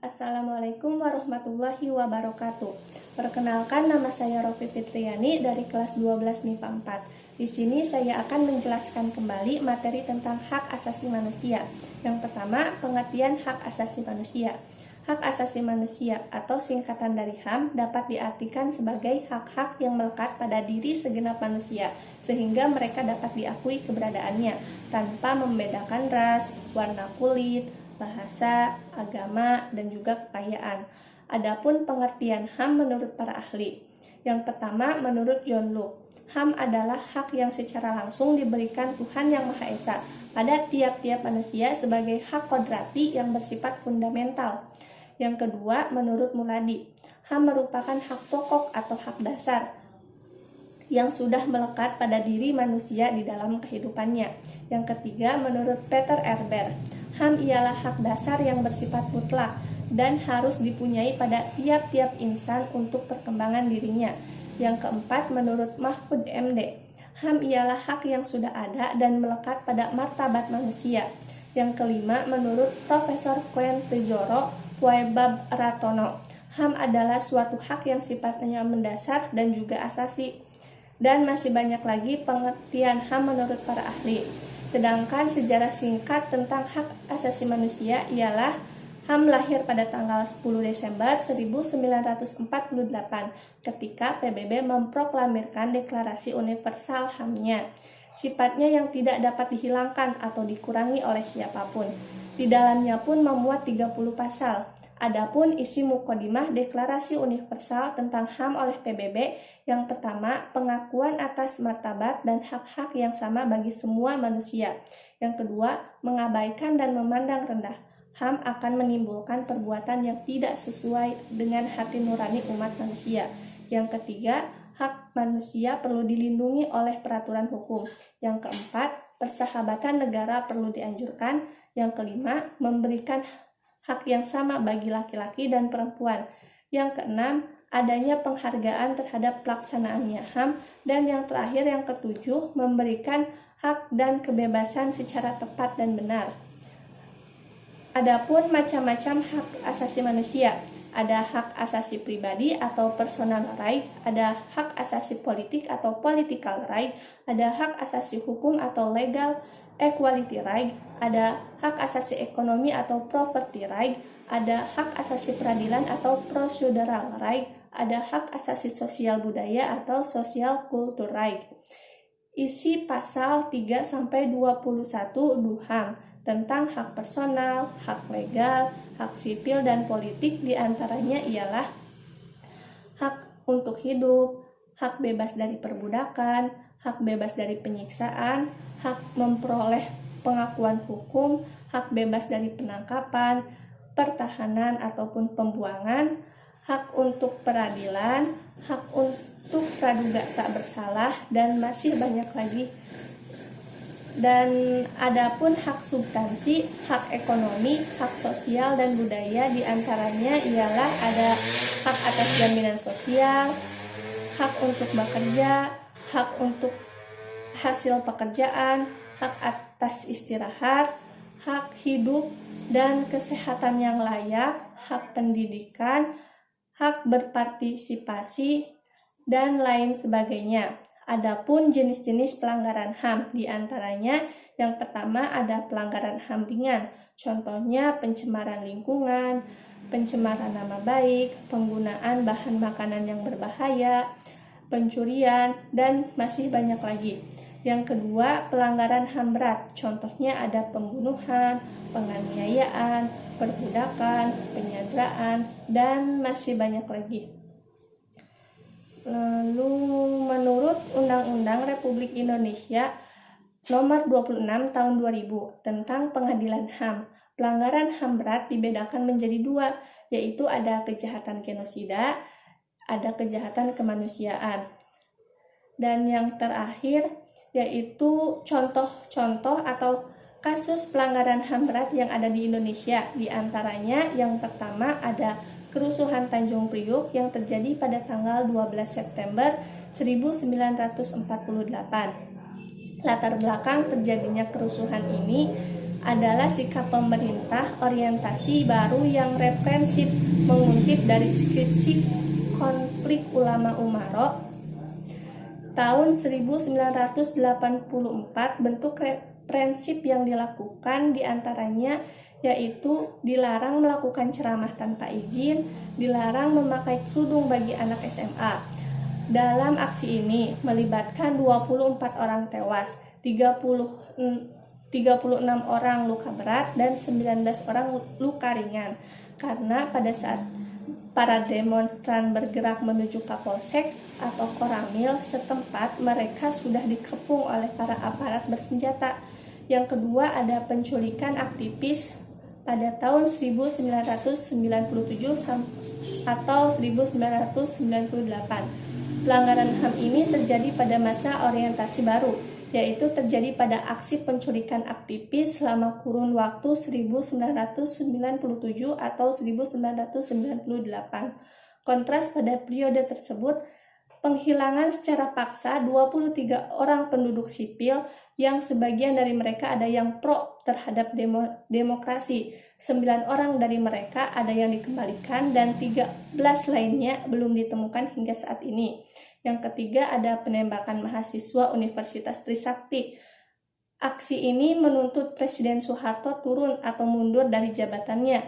Assalamualaikum warahmatullahi wabarakatuh. Perkenalkan, nama saya Rofi Fitriani dari kelas 12 MIPA 4. Di sini saya akan menjelaskan kembali materi tentang hak asasi manusia. Yang pertama, pengertian hak asasi manusia. Hak asasi manusia atau singkatan dari HAM dapat diartikan sebagai hak-hak yang melekat pada diri segenap manusia, sehingga mereka dapat diakui keberadaannya tanpa membedakan ras, warna kulit, bahasa, agama, dan juga kekayaan. Adapun pengertian HAM menurut para ahli. Yang pertama, menurut John Locke, HAM adalah hak yang secara langsung diberikan Tuhan Yang Maha Esa pada tiap-tiap manusia sebagai hak kodrati yang bersifat fundamental. Yang kedua, menurut Muladi, HAM merupakan hak pokok atau hak dasar yang sudah melekat pada diri manusia di dalam kehidupannya. Yang ketiga, menurut Peter Erber, HAM ialah hak dasar yang bersifat mutlak dan harus dipunyai pada tiap-tiap insan untuk perkembangan dirinya. Yang keempat, menurut Mahfud MD, HAM ialah hak yang sudah ada dan melekat pada martabat manusia. Yang kelima, menurut Profesor Koen Tejoro Puebab Ratono, HAM adalah suatu hak yang sifatnya mendasar dan juga asasi. Dan masih banyak lagi pengertian HAM menurut para ahli. Sedangkan sejarah singkat tentang hak asasi manusia ialah HAM lahir pada tanggal 10 Desember 1948 ketika PBB memproklamirkan Deklarasi Universal HAM-nya. Sifatnya yang tidak dapat dihilangkan atau dikurangi oleh siapapun. Di dalamnya pun memuat 30 pasal. Adapun isi mukodimah Deklarasi Universal tentang HAM oleh PBB, yang pertama, pengakuan atas martabat dan hak-hak yang sama bagi semua manusia. Yang kedua, mengabaikan dan memandang rendah. HAM akan menimbulkan perbuatan yang tidak sesuai dengan hati nurani umat manusia. Yang ketiga, hak manusia perlu dilindungi oleh peraturan hukum. Yang keempat, persahabatan negara perlu dianjurkan. Yang kelima, memberikan hak yang sama bagi laki-laki dan perempuan. Yang keenam, adanya penghargaan terhadap pelaksanaannya HAM. Dan yang terakhir, yang ketujuh, memberikan hak dan kebebasan secara tepat dan benar. Adapun macam-macam hak asasi manusia. Ada hak asasi pribadi atau personal right, ada hak asasi politik atau political right, ada hak asasi hukum atau legal equality right, ada hak asasi ekonomi atau property right, ada hak asasi peradilan atau procedural right, ada hak asasi sosial budaya atau social culture right. Isi pasal 3-21 DUHAM tentang hak personal, hak legal, hak sipil dan politik diantaranya ialah hak untuk hidup, hak bebas dari perbudakan, hak bebas dari penyiksaan, hak memperoleh pengakuan hukum, hak bebas dari penangkapan, pertahanan ataupun pembuangan, hak untuk peradilan, hak untuk praduga tak bersalah, dan masih banyak lagi. Dan adapun hak substansi, hak ekonomi, hak sosial dan budaya diantaranya ialah ada hak atas jaminan sosial, hak untuk bekerja, hak untuk hasil pekerjaan, hak atas istirahat, hak hidup dan kesehatan yang layak, hak pendidikan, hak berpartisipasi, dan lain sebagainya. Adapun jenis-jenis pelanggaran HAM, diantaranya yang pertama ada pelanggaran HAM ringan, contohnya pencemaran lingkungan, pencemaran nama baik, penggunaan bahan makanan yang berbahaya, pencurian, dan masih banyak lagi. Yang kedua, pelanggaran HAM berat, contohnya ada pembunuhan, penganiayaan, perbudakan, penyanderaan, dan masih banyak lagi. Lalu menurut Undang-Undang Republik Indonesia Nomor 26 Tahun 2000 tentang Pengadilan HAM, pelanggaran HAM berat dibedakan menjadi dua, yaitu ada kejahatan genosida, ada kejahatan kemanusiaan. Dan yang terakhir yaitu contoh-contoh atau kasus pelanggaran HAM berat yang ada di Indonesia. Di antaranya yang pertama ada kerusuhan Tanjung Priuk yang terjadi pada tanggal 12 September 1948. Latar belakang terjadinya kerusuhan ini adalah sikap pemerintah orientasi baru yang reprensif, mengutip dari skripsi Konflik Ulama Umaro tahun 1984. Bentuk reprensif yang dilakukan diantaranya yaitu dilarang melakukan ceramah tanpa izin, dilarang memakai kerudung bagi anak SMA. Dalam aksi ini melibatkan 24 orang tewas, 36 orang luka berat, dan 19 orang luka ringan. Karena pada saat para demonstran bergerak menuju Kapolsek atau Koramil setempat, mereka sudah dikepung oleh para aparat bersenjata. Yang kedua ada penculikan aktivis pada tahun 1997 atau 1998. Pelanggaran HAM ini terjadi pada masa orientasi baru, yaitu terjadi pada aksi penculikan aktivis selama kurun waktu 1997 atau 1998. Kontras pada periode tersebut, penghilangan secara paksa 23 orang penduduk sipil yang sebagian dari mereka ada yang pro terhadap demokrasi. 9 orang dari mereka ada yang dikembalikan dan 13 lainnya belum ditemukan hingga saat ini. Yang ketiga ada penembakan mahasiswa Universitas Trisakti. Aksi ini menuntut Presiden Soeharto turun atau mundur dari jabatannya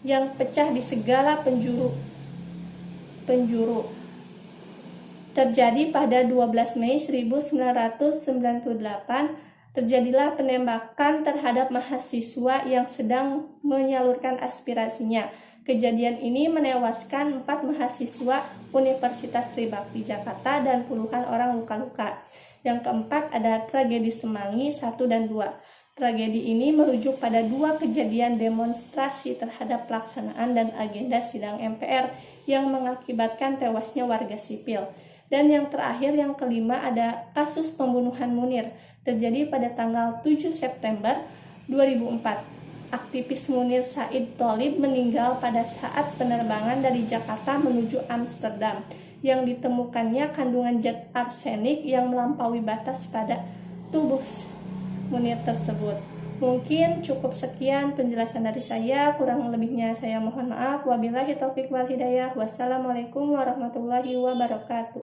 yang pecah di segala penjuru. Terjadi pada 12 Mei 1998, terjadilah penembakan terhadap mahasiswa yang sedang menyalurkan aspirasinya. Kejadian ini menewaskan 4 mahasiswa Universitas Tribakti Jakarta dan puluhan orang luka-luka. Yang keempat ada tragedi Semanggi 1 dan 2. Tragedi ini merujuk pada 2 kejadian demonstrasi terhadap pelaksanaan dan agenda sidang MPR yang mengakibatkan tewasnya warga sipil. Dan yang terakhir, yang kelima, ada kasus pembunuhan Munir, terjadi pada tanggal 7 September 2004. Aktivis Munir Said Tholib meninggal pada saat penerbangan dari Jakarta menuju Amsterdam, yang ditemukannya kandungan zat arsenik yang melampaui batas pada tubuh Munir tersebut. Mungkin cukup sekian penjelasan dari saya, kurang lebihnya saya mohon maaf. Wabillahi taufiq wal hidayah. Wassalamualaikum warahmatullahi wabarakatuh.